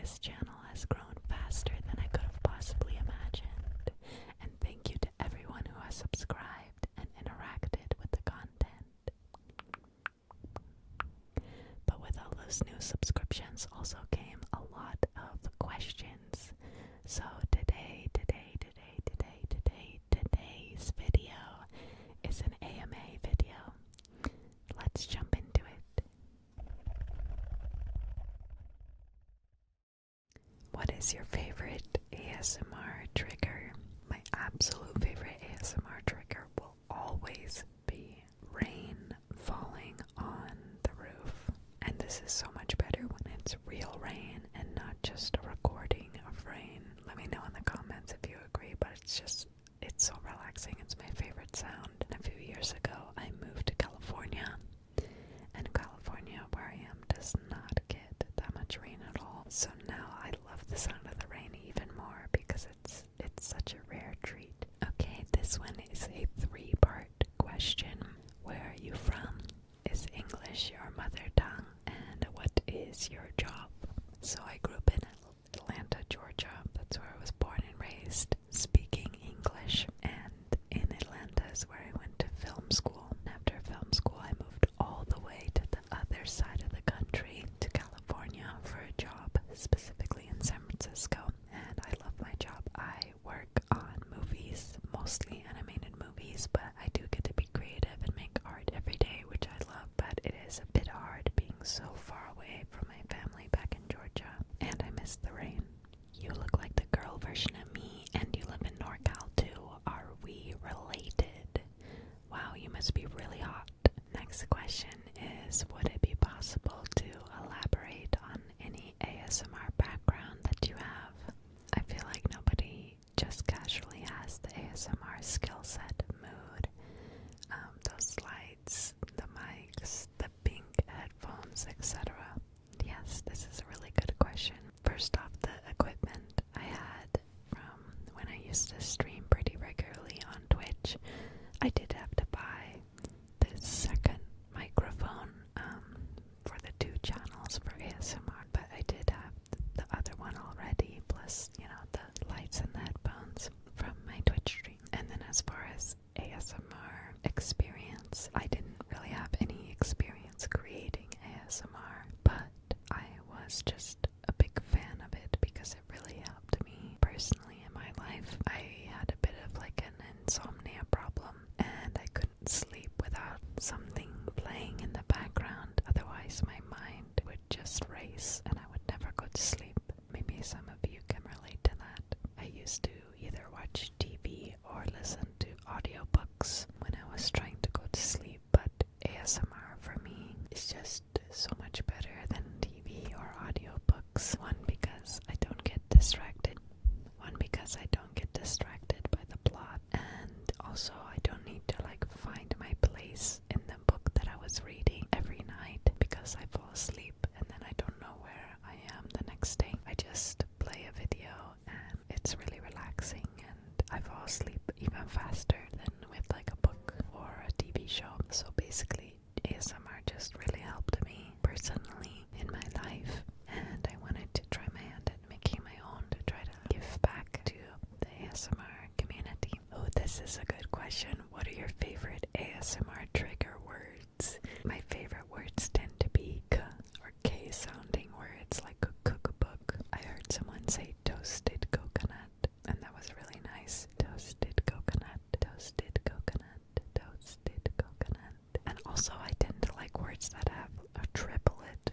this channel has grown faster than I could have possibly imagined. And thank you to everyone who has subscribed and interacted with the content. But with all those new subscriptions also came a lot of questions. So today's video is an AMA video. Let's jump into it. What is your favorite ASMR trigger? My absolute favorite ASMR trigger will always be rain falling on the roof. And this is so much better when it's real rain and not just a recording of rain. Let me know in the comments if you agree, but it's so relaxing. It's my favorite sound. And a few years ago, I moved to California. And California, where I am, does not get that much rain at all. So now I love the sound of the rain even more because it's such a rare treat. Okay, this one is a 3-part question. Where are you from? Is English your mother tongue? And what is your job? So I grew up in Atlanta, Georgia. That's where I was born and raised, speaking English. And in Atlanta is where I went to film school. And after film school, I moved all the way to the other side of the country, to California, for a job, specifically in San Francisco. And I love my job. I work on movies, mostly animated movies, but I do get to be creative and make art every day, which I love. But it is a bit hard being so far away from my family back in Georgia, and I miss the rain. You look like the girl version of me, and you live in NorCal too. Are we related? Wow, you must be really hot. Next question is, would it be possible to elaborate on any ASMR background that you have? I feel like nobody just casually has the ASMR skill set, mood, those lights, the mics, the pink headphones, etc. Yes, this is a really good question. First off, the equipment I had from when I used to stream pretty regularly on Twitch. I did have to buy the second microphone for the 2 channels for ASMR, but I did have the other one already, plus, the lights and the headphones from my Twitch stream. And then as far as ASMR experience, I didn't really have any experience creating ASMR, but I was just a big fan of it because it really helped me personally in my life. I had a bit of like an insomnia problem, and I couldn't sleep without something playing in the background. Otherwise my mind would just race and I would never go to sleep. Maybe some of you can relate to that. I used to either watch TV or listen to audiobooks when I was trying to go to sleep, but ASMR for me is just so much better than TV or audiobooks. One, because I don't get distracted. By the plot, and also I don't need to find my place in the book that I was reading every night because I fall asleep and then I don't know where I am the next day. I just play a video and it's really relaxing, and I fall asleep even faster than with a book or a TV show. So basically ASMR just really helped me personally in my life, and I wanted to try my hand at making my own to try to give back to the ASMR community. Oh, this is a good question. What are your favorite ASMR trigger words? My favorite words tend to be K or K sounding words, like a cookbook. I heard someone say toasted coconut, and that was really nice. Toasted coconut, toasted coconut, toasted coconut. And also I tend to like words that have a triplet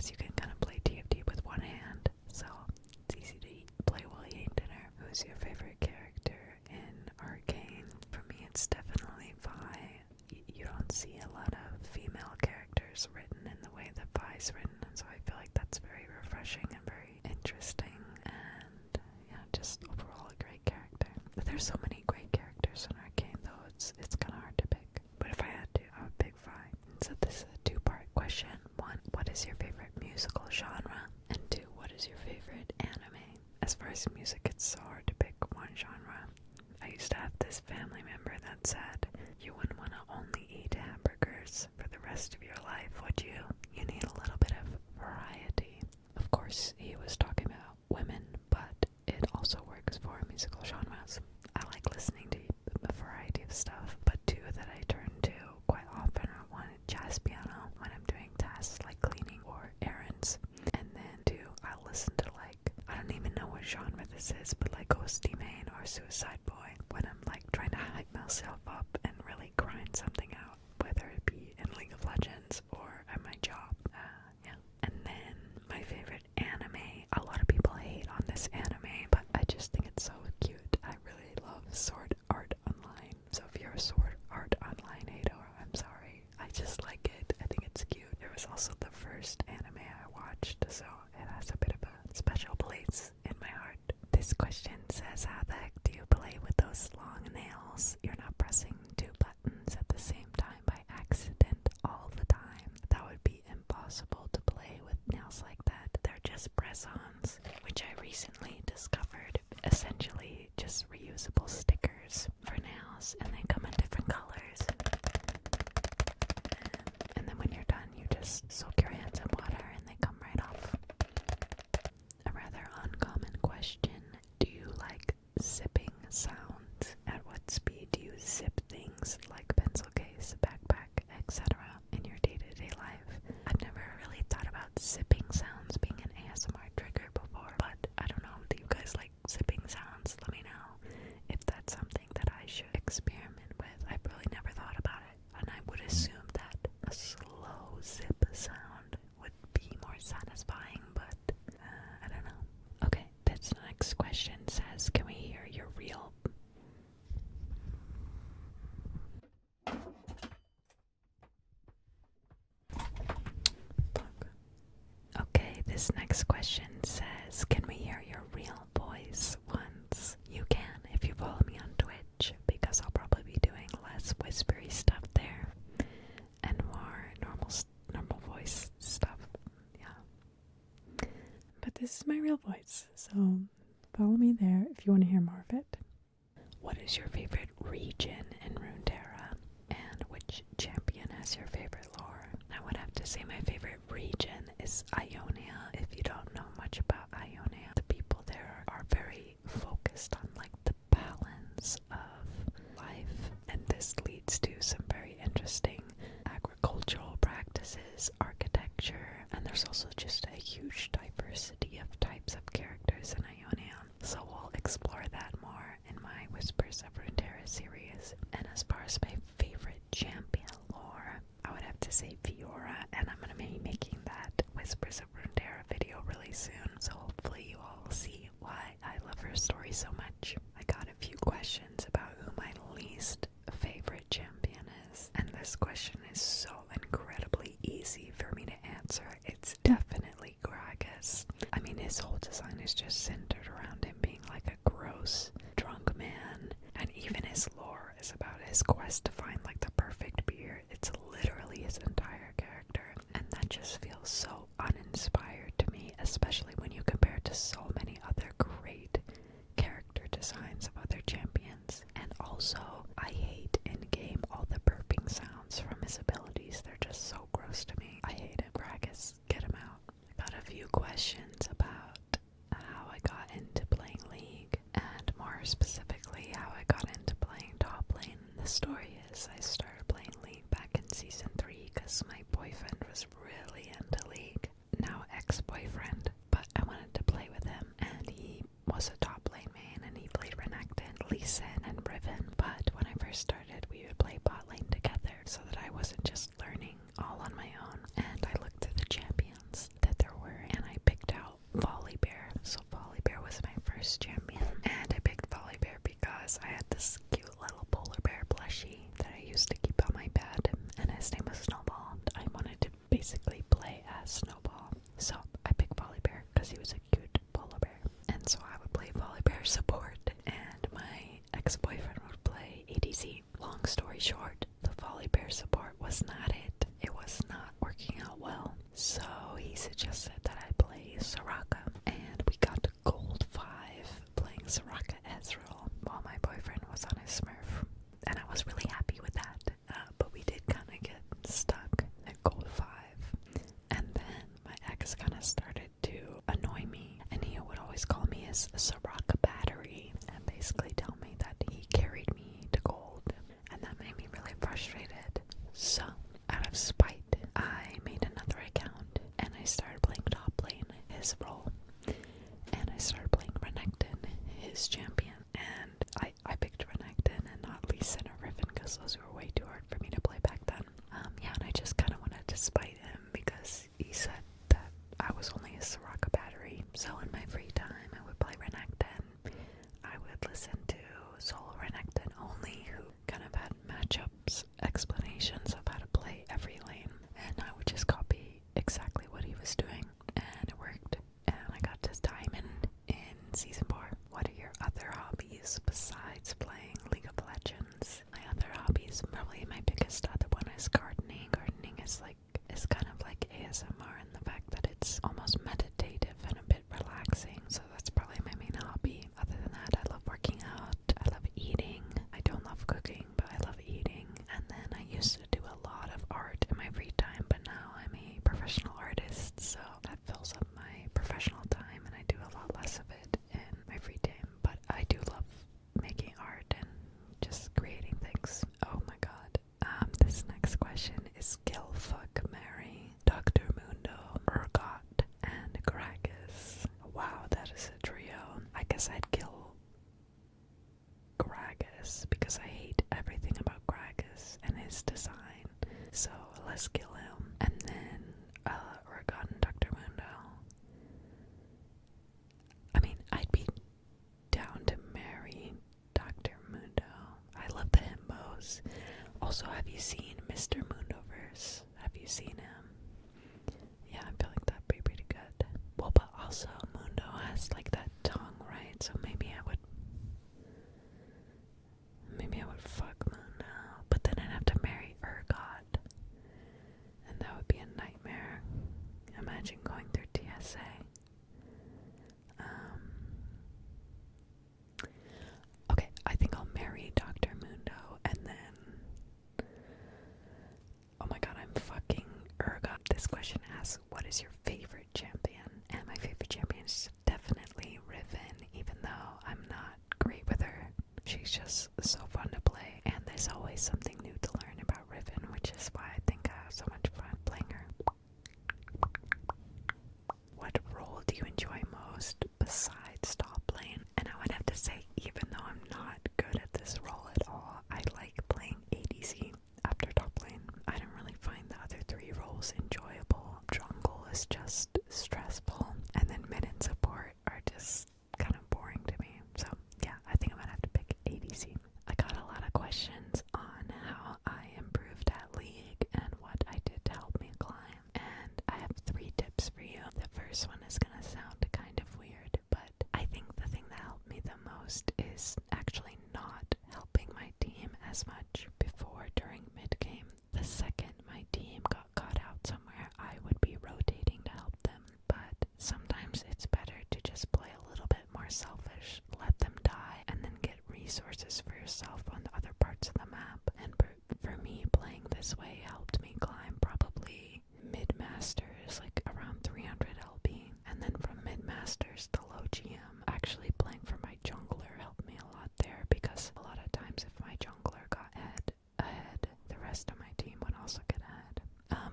guess you can kind of play TFT with one hand, so it's easy to play while eating dinner. Who's your favorite character in Arcane? For me, it's definitely Vi. You don't see a lot of female characters written in the way that Vi's written, and so I feel like that's very refreshing and very interesting, and yeah, just overall a great character. But there's so many great characters in Arcane, though it's kind of hard to pick. But if I had to, I would pick Vi. So this is a two-part question. One, what is your favorite musical genre? And two, what is your favorite anime? As far as music, it's so hard to pick one genre. I used to have this family member that said, you wouldn't want to only eat hamburgers for the rest of your life, would you? You need a little bit of variety. Of course, he was talking about women, but it also works for musical genres. I like listening to a variety of stuff, but two that I turn to quite often are one, jazz piano when I'm doing tasks like cleaning or errands, and then two, I'll listen to I don't even know what genre this is, but like Ghosty Mane or Suicide Boy when I'm like trying to hype myself up and really grind something out, whether it be in League of Legends or at my job. Yeah. And then my favorite anime, a lot of people hate on this anime, but I just think it's so cute. I really love Sword Art Online. So if you're a Sword Art Online hater, I'm sorry. I just like it. I think it's cute. It was also the first anime I watched, so it has a bit of a special place in my heart. This question says, how the heck do you play with those long nails? You're not pressing two buttons at the same time by accident all the time. That would be impossible to play with nails like that. They're just press-ons, which I recently discovered. Essentially just reusable stickers for nails, and they come in different colors. And then when you're done, you just soak your hands in water and they come right off. A rather uncommon question. Do you like zipping sounds? At what speed do you zip things like pencil case, backpack, etc. in your day-to-day life? I've never really thought about zipping sounds being an ASMR trigger before, but I don't know. Do you guys like zipping sounds? Let me know if that's something that I should experiment with. I've really never thought about it, and I would assume that a slow zip sound would be more satisfying, but I don't know. Okay, this next question says, can we hear your real... Okay, this next question says, can we hear your real voice once? You can if you follow me on Twitch, because I'll probably be doing less whispery stuff there and more normal voice stuff. Yeah. But this is my real voice, so follow me there if you want to hear more of it. What is your favorite region in Runeterra? And which champion has your favorite lore? I would have to say my favorite region is Ionia. If you don't know much about Ionia, the people there are very focused on the balance of life, and this leads to some very interesting agricultural practices, architecture, and there's also just a huge diversity of types of characters in Ionia. So we'll explore that more in my Whispers of Runeterra series. And as far as my favorite champion lore, I would have to say Fiora, and I'm going to be making that Whispers of Runeterra video really soon, so hopefully you all will see why I love her story so much. I got a few questions about who my least favorite champion is, and this question is so incredibly easy for me to answer. It's definitely Gragas. I mean, his whole design is just centered around him being like a gross, drunk man, and even his lore is about his quest to find the perfect beer. It's literally his entire character, and that just feels so uninspired to me, especially when you compare it to so many other great character designs of other champions. And also, I hate in-game all the burping sounds from his abilities. They're just so gross to me. I hate him. Gragas, get him out. I got a few questions about how I got into playing League, and more specifically how I got into playing top lane. The story is I started playing League back in Season 3 because my boyfriend was really into League. Now ex-boyfriend, but basically play as Snowball. So I picked Volibear because he was a cute polar bear. And so I would play Volibear support, and my ex-boyfriend would play ADC. Long story short, the Volibear support was not it. It was not working out well. So he suggested that I play Soraka, and we got to gold 5 playing Soraka Ezreal while my boyfriend was on his Smurf. And I was really happy with that, but we did kind of get stuck at gold 5. And then my ex kind of started to annoy me, and he would always call me his Soraka battery and basically tell me that he carried me to gold, and that made me really frustrated. So out of spite, I made another account and I started playing top lane, his role, and I started playing Renekton, his champion, and I picked Renekton and not Lee Sin or Riven because those were way too hard for me to play back then. Yeah, and I just kind of wanted to spite him because he said that I was only a Soraka battery. So in my free time, I would play Renekton. I would listen to solo Renekton only, who kind of had matchups, explanations of how to play every lane, and I would just copy exactly what he was doing, and it worked. And I got to Diamond in Season 4. What are your other hobbies besides playing League of Legends? My other hobbies, probably my biggest other one is gardening. Gardening is kind of like ASMR in the fact that it's almost meditative and a bit relaxing, so that's probably my main hobby. Other than that, I love working out, I love eating. I don't love cooking, but I love eating. And then I used to do a lot of art in my free time, but now I'm a professional artist, so that fills up my professional time, and I do a lot less of it in my free time. But I do love making art and just creating things. Oh my god. This next question is Kill, Fuck, Marry, Dr. Mundo, Urgot, and Gragas. Wow, that is a trio. I guess I'd kill Gragas because I hate everything about Gragas and his design. So let's kill him. And then Urgot and Dr. Mundo. I mean, I'd be down to marry Dr. Mundo. I love the himbos. Also, have you seen Mr. Mundoverse? Have you seen him? Yeah, I feel like that'd be pretty good. Well, but also Mundo has like that tongue, right? So maybe I would fuck Mundo, but then I'd have to marry Urgot, and that would be a nightmare. Imagine going through TSA. Okay, I think I'll marry Dr. Mundo, and then, oh my god, I'm fucking Urgot. This question asks, what is your favorite champion? And my favorite champion is definitely Riven, even though I'm not great with her. She's just so fun to play, and there's always something new to learn about Riven, which is why I think I have so much fun playing her. What role do you enjoy most besides top lane? And I would have to say, even though I'm not good at this role at all, I like playing ADC after top lane. I don't really find the other 3 roles enjoyable. Jungle is just stressful, and then mid and support are just kind of boring to me. So yeah, I think I'm gonna have to pick ADC. I got a lot of questions on how I improved at League and what I did to help me climb, and I have 3 tips for you. The first one is gonna sound kind of weird, but I think the thing that helped me the most is actually not helping my team as much before during mid-game. The second my team got caught out somewhere, I would be rotating to help them, but sometimes it's better to just play a little bit more selfish, let them die, and then get resources for yourself on the other parts of the map. And for me, playing this way helped me climb probably mid-masters, like around 300 LP, and then from mid-masters to low GM, actually playing for my jungler helped me a lot there, because a lot of times if my jungler got ahead, the rest of my team would also get ahead.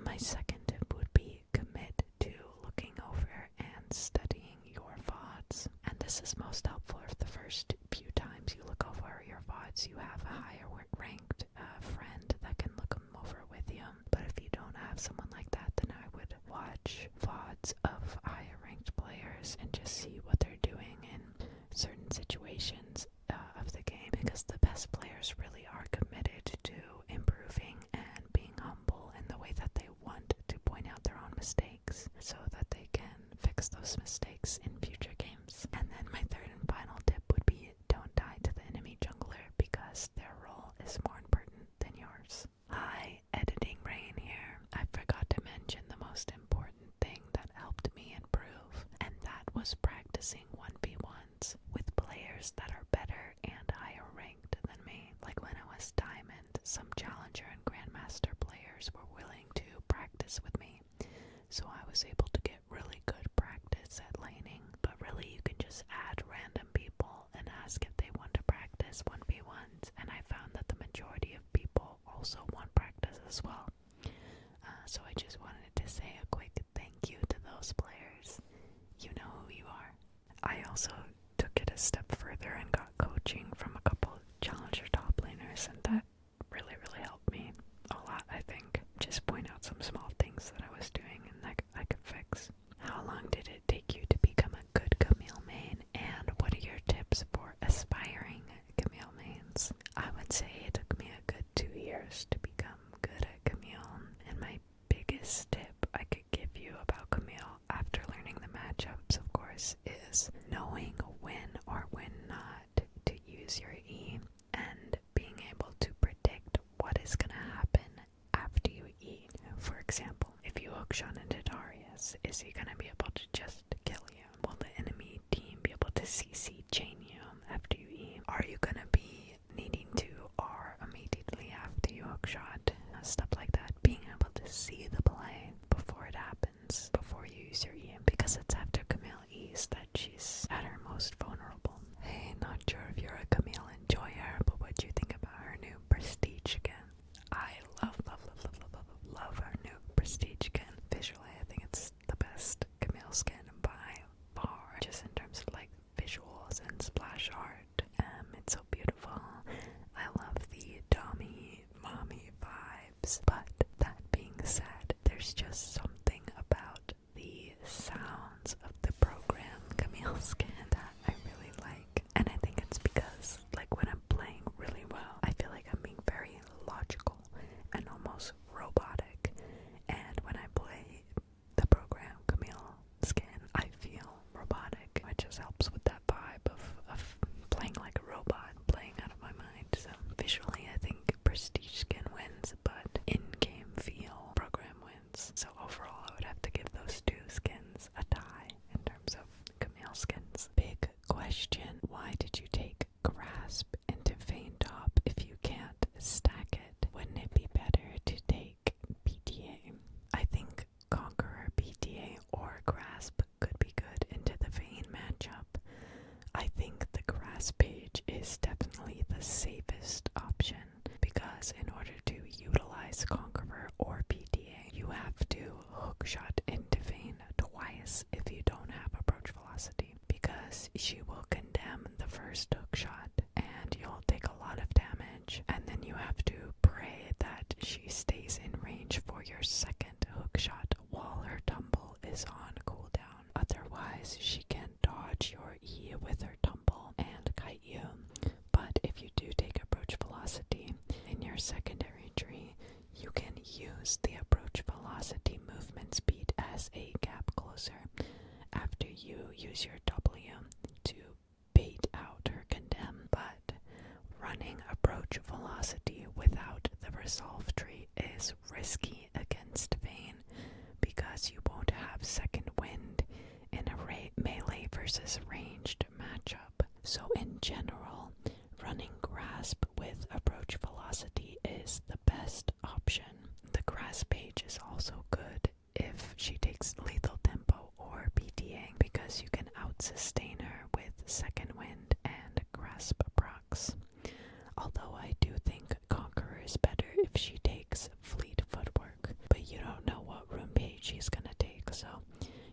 My second tip would be commit to looking over and studying your VODs, and this is most helpful if the first few times you look over your VODs you have a higher ranked friend that can look them over with you. But if you don't have someone like that, then I would watch VODs of higher ranked players and just see what they're doing in certain situations of the game, because the best players really are committed to improving and being humble in the way that they want to point out mistakes so that they can fix those mistakes in future games. And then my third and final tip would be don't die to the enemy jungler because their role is more important than yours. Hi, Editing Rain here. I forgot to mention the most important thing that helped me improve, and that was practicing 1v1s with players that are better and higher ranked than me. Like when I was Diamond, some Challenger and Grandmaster players were willing to practice with me, so I was able to get really good practice at laning. But really, you can just add random people and ask if they want to practice 1v1s, and I found that the majority of people also want practice as well. So I just wanted to say a quick thank you to those players. You know who you are. I also took it a step further and got coaching from a couple Challenger top laners, and that really helped me a lot, I think. Just point out some small things that I was doing and that I could fix. How long did it take you to become a good Camille main, and what are your tips for aspiring Camille mains? I would say it took me a good 2 years to become good at Camille, and my biggest tip I could give you about Camille after learning the matchups, of course, is knowing when or when not to use your E and being able to predict what is going to happen after you E. For example, if you hookshot into Darius, is he going to be able to just kill you? Will the enemy team be able to CC chain you after you E? Are you going to be needing to R immediately after you hookshot? Stuff like that. Being able to see the play before it happens, before you use your E, because it's after Camille E's that she's at her most vulnerable. Hey, not sure if you're a Camille enjoyer, but what do you think about her new Prestige skin? I love her new Prestige skin. Visually, I think it's the best Camille skin by far, just in terms of like visuals and splash art. It's so beautiful. I love the Dommy mommy vibes, but that being said, there's just something about the sounds of the program Camille skin that I really like, and I think it's because like when I'm playing really well, I feel like I'm being very logical and almost robotic, and when I play the program Camille skin, I feel robotic, which just helps with that vibe of playing like a robot, playing out of my mind. So visually I think Prestige skin wins, but in-game feel program wins. So overall I would have to give those two skins a tie in terms of Camille skins. Big question, why did you take Grasp into Vayne top if you can't stack it? Wouldn't it be better to take PTA? I think Conqueror, PTA, or Grasp could be good into the Vayne matchup. I think the Grasp page is definitely the safest option, because in order to utilize Conqueror or PTA, you have to hookshot into Vayne twice if you don't have approach velocity, because she will condemn the first hookshot and you'll take a lot of damage, and then you have to pray that she stays in range for your second hookshot while her tumble is on cooldown. Otherwise, she can dodge your E with her tumble and kite you. But if you do take approach velocity in your secondary tree, you can use the approach velocity movement speed as a gap closer after you use your W to bait out her condemn. But running approach velocity without the resolve tree is risky against Vayne, because you won't have second wind in a melee versus ranged matchup. So in general, running Grasp with approach velocity is the best option. The Grasp page is also good if she takes lethal tempo or PTA, because you can out-sustain her with second wind and Grasp procs. Although I do think Conqueror is better if she takes fleet footwork, but you don't know what rune page she's gonna take, so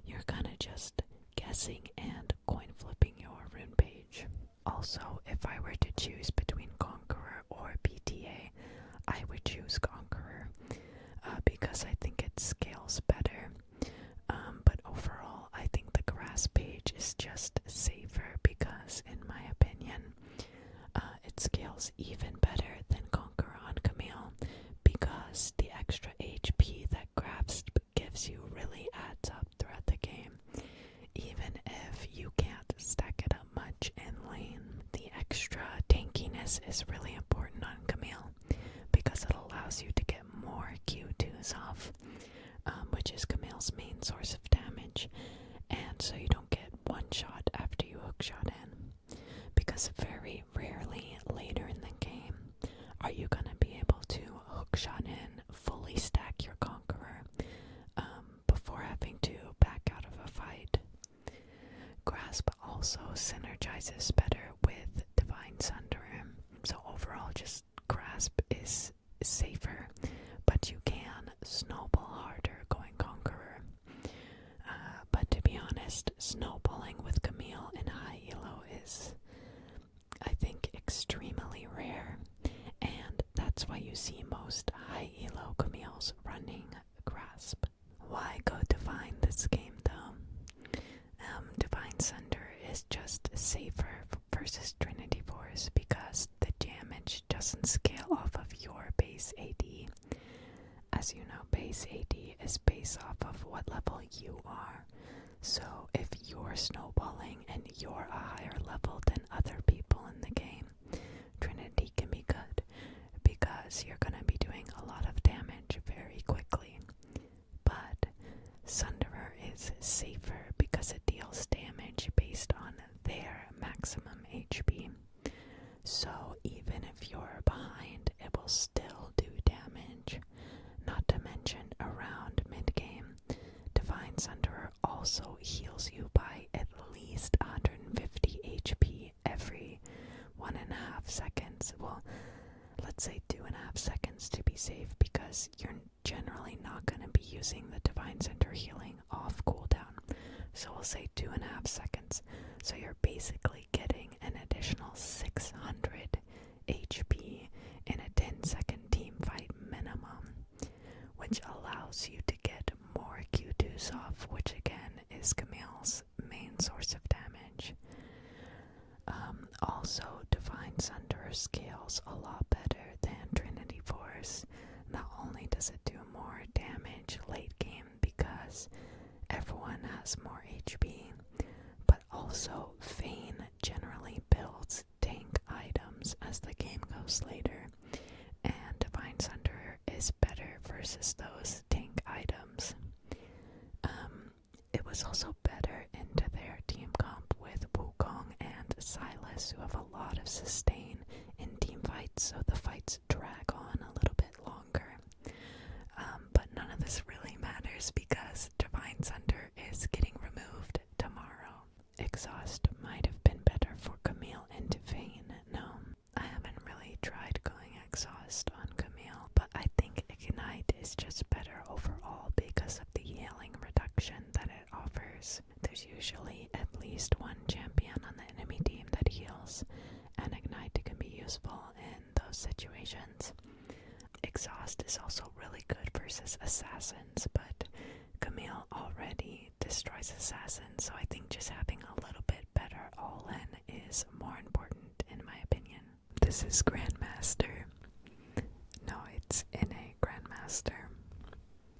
you're kinda just guessing and coin flipping your rune page. Also, if I were to choose between Conqueror or PTA, I would choose Conqueror, because I think it scales better. But overall, I think the Grass page is just safer, because in my opinion, it scales even better than Conqueror on Camille, because the extra HP that Grasp gives you really this is really important on Camille because it allows you to get more Q2s off, which is Camille's main source of damage, and so you don't get one shot after you hookshot in, because very rarely later in the game are you going to be able to hookshot in, fully stack your Conqueror, before having to back out of a fight. Grasp also synergizes better with Divine Sunderer, so overall just Grasp is safer, but you can snowball harder going Conqueror. But to be honest, snowballing with Camille in high elo is, I think, extremely rare, and that's why you see most high elo Camille's running Grasp. Why go Divine this game though? Divine Sunder is just safer versus Trinity Force because the damage doesn't scale off of your base AD. As you know, base AD is based off of what level you are. So if you're snowballing and you're a higher level than other people in the game, Trinity can be good because you're going to be doing a lot of damage very quickly. But Sunderer is safer because it deals damage based on their maximum HP. So even if you're behind, it will still do damage. Not to mention, around mid-game, Divine Sunderer also heals you by at least 150 HP every 1.5 seconds. Well, let's say 2.5 seconds to be safe, because you're generally not going to be using the Divine Center healing off cooldown. So we'll say 2.5 seconds. So you're basically getting an additional 600 HP in a 10-second team fight minimum, which allows you to get more Q2s off, which again is Camille's main source of damage. Also, Divine Sunderer scales a lot better than Trinity Force. Not only does it do more damage late game because everyone has more HP, but also Vayne generally builds tank items as the game goes later, and Divine Sunderer is better versus those tank items. It was also better into their team comp with Wukong and Silas, who have a lot of sustain in team fights, so the fights drag on a little bit longer. But none of this really matters because Divine Sunder is getting removed tomorrow. Exhaust might have been better for Camille and Vayne. No, I haven't really tried going Exhaust on Camille, but I think Ignite is just better overall because of the healing reduction that it offers. There's usually at least one champion on the enemy team that heals, and Ignite can be useful in those situations. Exhaust is also really good versus assassins, but Camille already destroys assassins, so I think just having a little bit better all-in is more important in my opinion. This is Grandmaster. No, it's NA Grandmaster.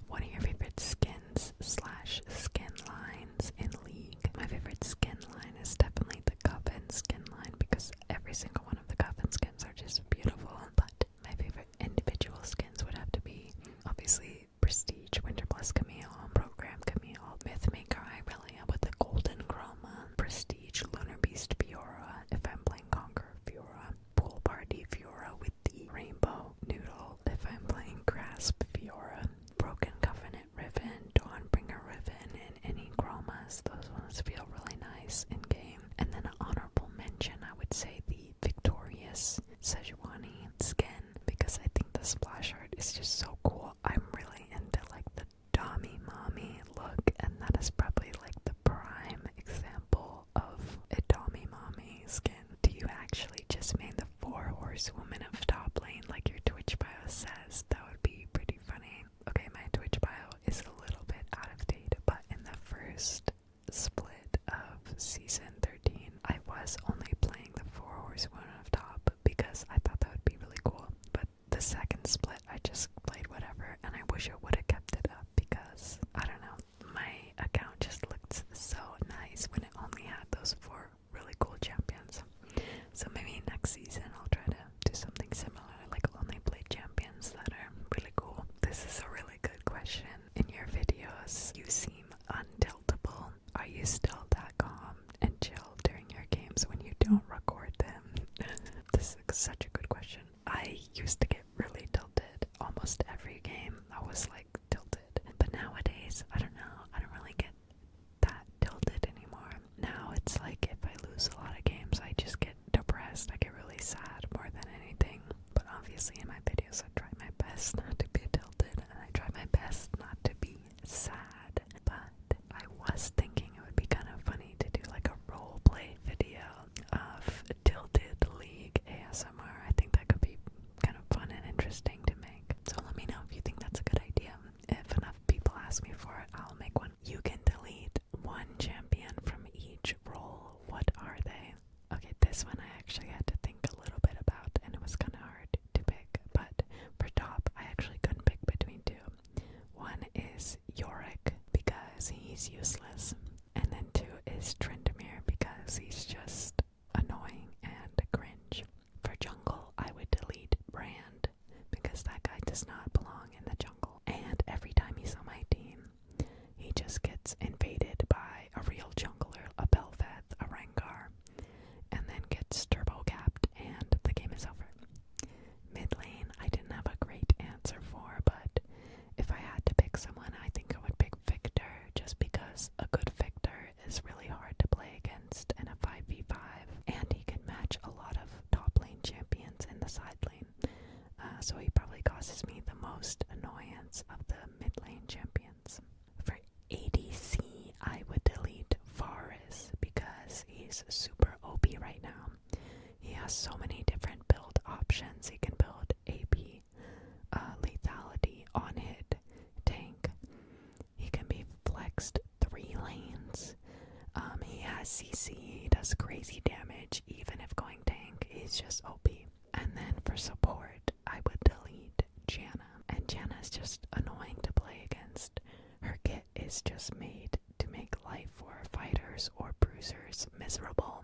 What are your favorite skins / skin lines in League? My favorite skin line is definitely the Coven skin line because every single one of the Coven skins are just beautiful, but my favorite individual skins would have to be obviously Prestige, Winter Plus Camille, Program Camille, Mythmaker Irelia with the golden chroma, Prestige, Lunar Beast Fiora if I'm playing Conqueror Fiora, Pool Party Fiora with the rainbow noodle if I'm playing Grasp Fiora, Broken Covenant Riven, Dawnbringer Riven, and any chromas. Those ones feel really nice in game. And then an honorable mention, I would say the Victorious Sejuani skin, because I think the splash art is just so cool. I'm really into like the Dami Mommy look, and that is probably like the prime example of a Dami Mommy skin. Do you actually just main the 4 horsewomen of top lane like your Twitch bio says? That would be pretty funny. Okay, my Twitch bio is a little bit out of date, but in the first split of season 13, I was only playing the 4 horsewomen of top because I thought that would be really cool. But the second split, I just played whatever, and I wish I would have kept it up because, I don't know, my account just looked so nice when it only had those 4 really cool champions. So maybe next season I'll try to he's useless. And then 2 is Trendemir because he's just annoying and cringe. For jungle, I would delete Brand because that guy does not belong in the jungle. And every time he's on my team, he just gets invaded by a real jungler, a Bel'Veth, a Rengar, and then gets turbo capped and the game is over. Mid lane, I didn't have a great answer for, but if I had to pick someone, I think I would pick Victor, just because a good Victor is really hard to play against in a 5v5, and he can match a lot of top lane champions in the side lane. So he probably causes me the most annoyance of the mid lane champions. For ADC, I would delete Varus because he's super OP right now. He has so many different build options. He can build AP, lethality, on hit, tank. He can be flexed 3 lanes. He has CC, he does crazy damage even if going tank. He's just OP. And then for support, I would delete Janna. And Janna's just annoying to play against. Her kit is just made to make life for fighters or bruisers miserable.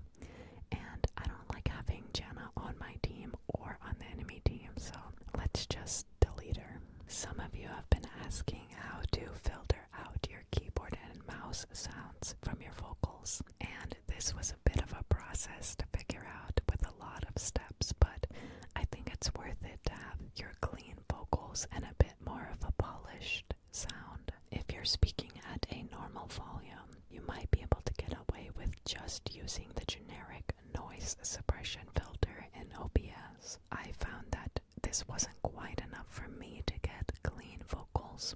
And I don't like having Janna on my team or on the enemy team, so let's just delete her. Some of you have been asking how to filter out your keyboard and mouse sounds from your vocals, and this was a bit of a process to figure out with a lot of steps, but I think it's worth it to have your clean vocals and a bit more of a polished sound. If you're speaking at a normal volume, you might be able to get away with just using the generic noise suppression filter in OBS. I found that this wasn't quite enough for me to get clean vocals,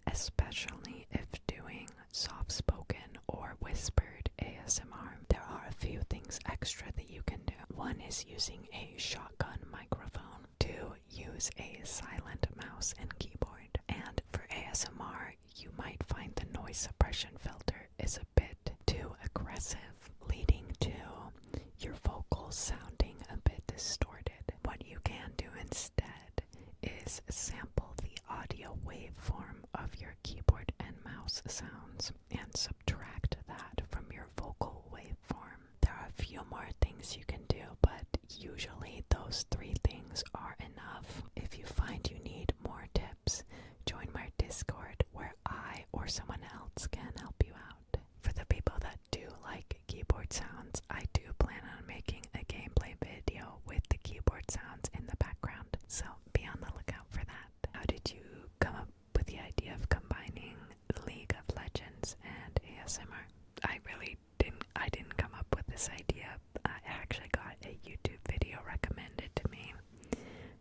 especially if doing soft-spoken or whispered ASMR. There are a few things extra that you can do. One is using a shotgun microphone. 2, use a silent mouse and keyboard. And for ASMR, you might find the noise suppression filter is a bit too aggressive, leading to your vocals sounding a bit distorted. What you can do instead is sample the audio waveform of your keyboard and mouse sounds and subtract that from your vocal waveform. There are a few more things you can do, but usually those 3 things are enough. If you find you need more tips, join my Discord where I or someone else can help you out. For the people that do like keyboard sounds, I do plan on making a gameplay video with the keyboard sounds in the background, so be on the lookout for that. How did you come up with the idea of combining League of Legends and ASMR? I didn't come up with this idea. I actually got a YouTube video recommended to me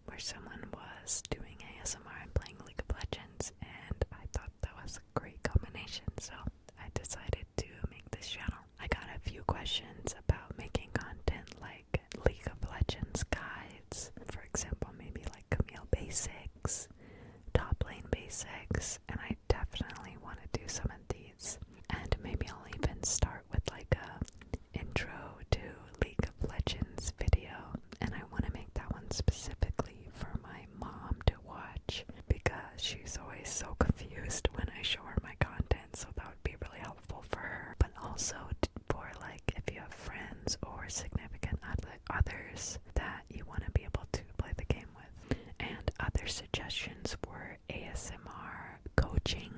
where someone was doing ASMR and playing League of Legends, and I thought that was a great combination, so I decided to make this channel. I got a few questions about making content like League of Legends guides, for example, maybe like Camille basics, top lane basics, and I definitely want to do some of these. And maybe I'll even start with like a intro to League of Legends video, and I want to make that one specifically for my mom to watch because she's always so confused when I show her my content, so that would be really helpful for her. But also for like if you have friends or significant others that you want to be able to play the game with. And other suggestions were ASMR coaching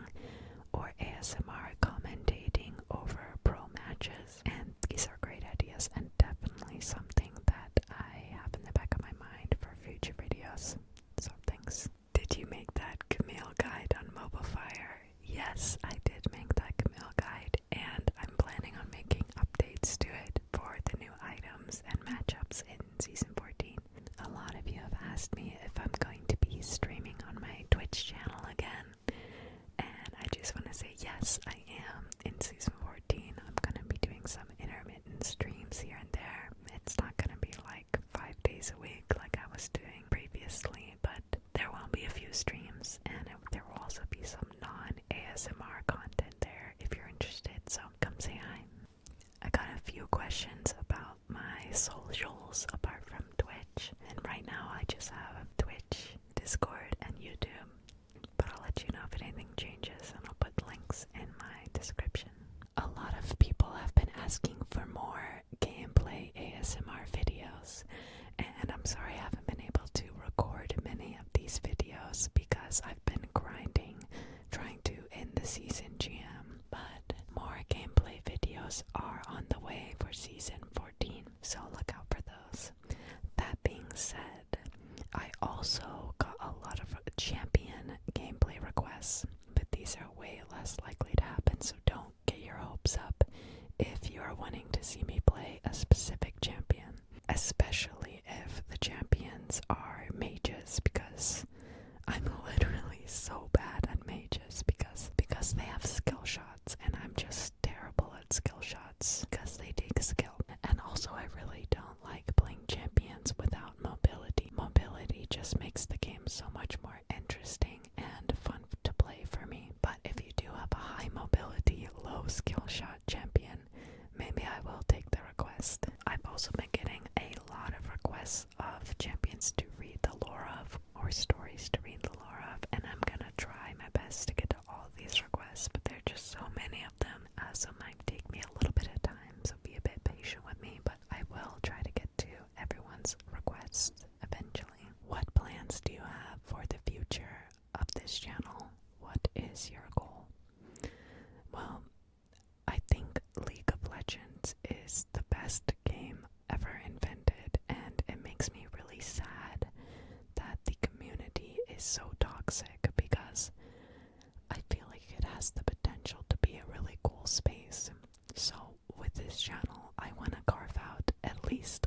or ASMR commentating over pro matches, and these are great ideas and definitely something that I have in the back of my mind for future videos. So thanks. Did you make that Camille guide on Mobafire? Yes, I did make that Camille guide, and I'm planning on making updates to it for the new items and matchups in Season 14. A lot of you have asked me if I'm going to be streaming on my Twitch channel again, and I just want to say yes, I am. In Season 14, I'm going to be doing some intermittent streams here and there. It's not going to be like 5 days a week like I was doing previously, but there will be a few streams, and there will also be some non-ASMR content there if you're interested, so come say hi. I got a few questions about my socials apart from Twitch, and right now I just have Twitch, Discord, and YouTube, but I'll let you know if anything changes, and I'll put links in my description. A lot of people have been asking for more gameplay ASMR videos, and I'm sorry I haven't been able to record many of these videos because I've been grinding, trying to end the season GM, but more gameplay videos are on the way for season 14, so look out for those. That being said, I also got a lot of champion gameplay requests, but these are way less likely to happen, so don't get your hopes up if you are wanting to see me play a specific champion, especially if the champions are mages, because I'm literally so bad at mages because they have skill shots and I'm just terrible at skill shots because they take skill. And also I really don't like playing champions without mobility. Mobility just makes the game so much more interesting and fun to play for me. But if you do have a high mobility, low skill shot champion, maybe I will take the request. I've also been getting a lot of requests of champions to read the lore of, or stories to read the lore of, and I'm gonna try my best to get to all of these requests, but there are just so many of them, so it might take me a little bit of time, so be a bit patient with me, but I will try to get to everyone's requests eventually. What plans do you have for the future of this channel? What is your goal? Well, I think League of Legends is the best game ever invented, and it makes me really sad that the community is so toxic because I feel like it has the potential to be a really cool space. So with this channel, I want to carve out at least